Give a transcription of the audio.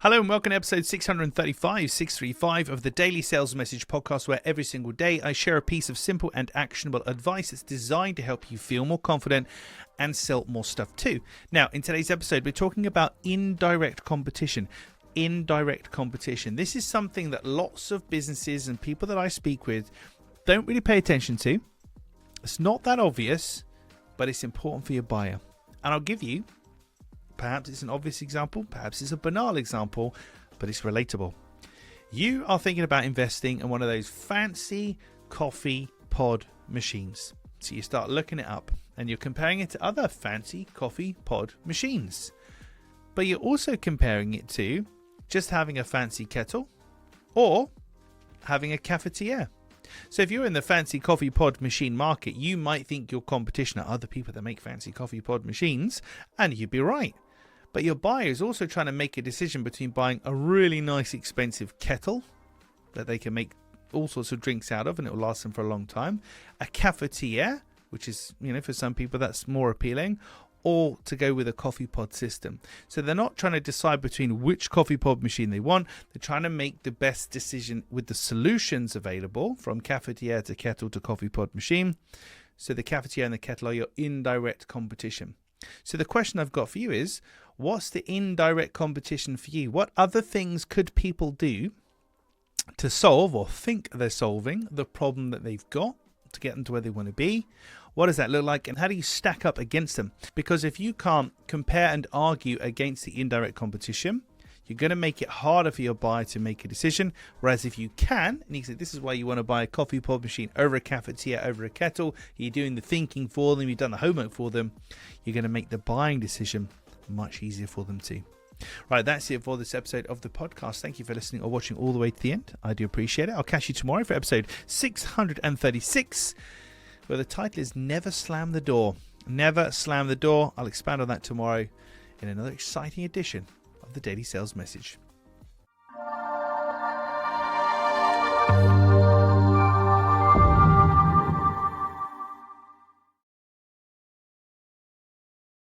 Hello and welcome to episode 635 of the Daily Sales Message podcast, where every single day I share a piece of simple and actionable advice that's designed to help you feel more confident and sell more stuff too. Now, in today's episode, we're talking about indirect competition. Indirect competition. This is something that lots of businesses and people that I speak with don't really pay attention to. It's not that obvious, but it's important for your buyer. And I'll give you, perhaps it's an obvious example, perhaps it's a banal example, but it's relatable. You are thinking about investing in one of those fancy coffee pod machines. So you start looking it up and you're comparing it to other fancy coffee pod machines. But you're also comparing it to just having a fancy kettle or having a cafetiere. So if you're in the fancy coffee pod machine market, you might think your competition are other people that make fancy coffee pod machines, and you'd be right. But your buyer is also trying to make a decision between buying a really nice expensive kettle that they can make all sorts of drinks out of and it will last them for a long time, a cafetiere, which is, for some people that's more appealing, or to go with a coffee pod system. So they're not trying to decide between which coffee pod machine they want. They're trying to make the best decision with the solutions available, from cafetiere to kettle to coffee pod machine. So the cafetiere and the kettle are your indirect competition. So the question I've got for you is, what's the indirect competition for you? What other things could people do to solve or think they're solving the problem that they've got to get them to where they want to be? What does that look like, and how do you stack up against them? Because if you can't compare and argue against the indirect competition, you're going to make it harder for your buyer to make a decision. Whereas if you can, and you say this is why you want to buy a coffee pod machine over a cafetiere, over a kettle, you're doing the thinking for them, you've done the homework for them, you're going to make the buying decision much easier for them too. Right, that's it for this episode of the podcast. Thank you for listening or watching all the way to the end. I do appreciate it. I'll catch you tomorrow for episode 636, where the title is Never Slam the Door. Never Slam the Door. I'll expand on that tomorrow in another exciting edition of the Daily Sales Message.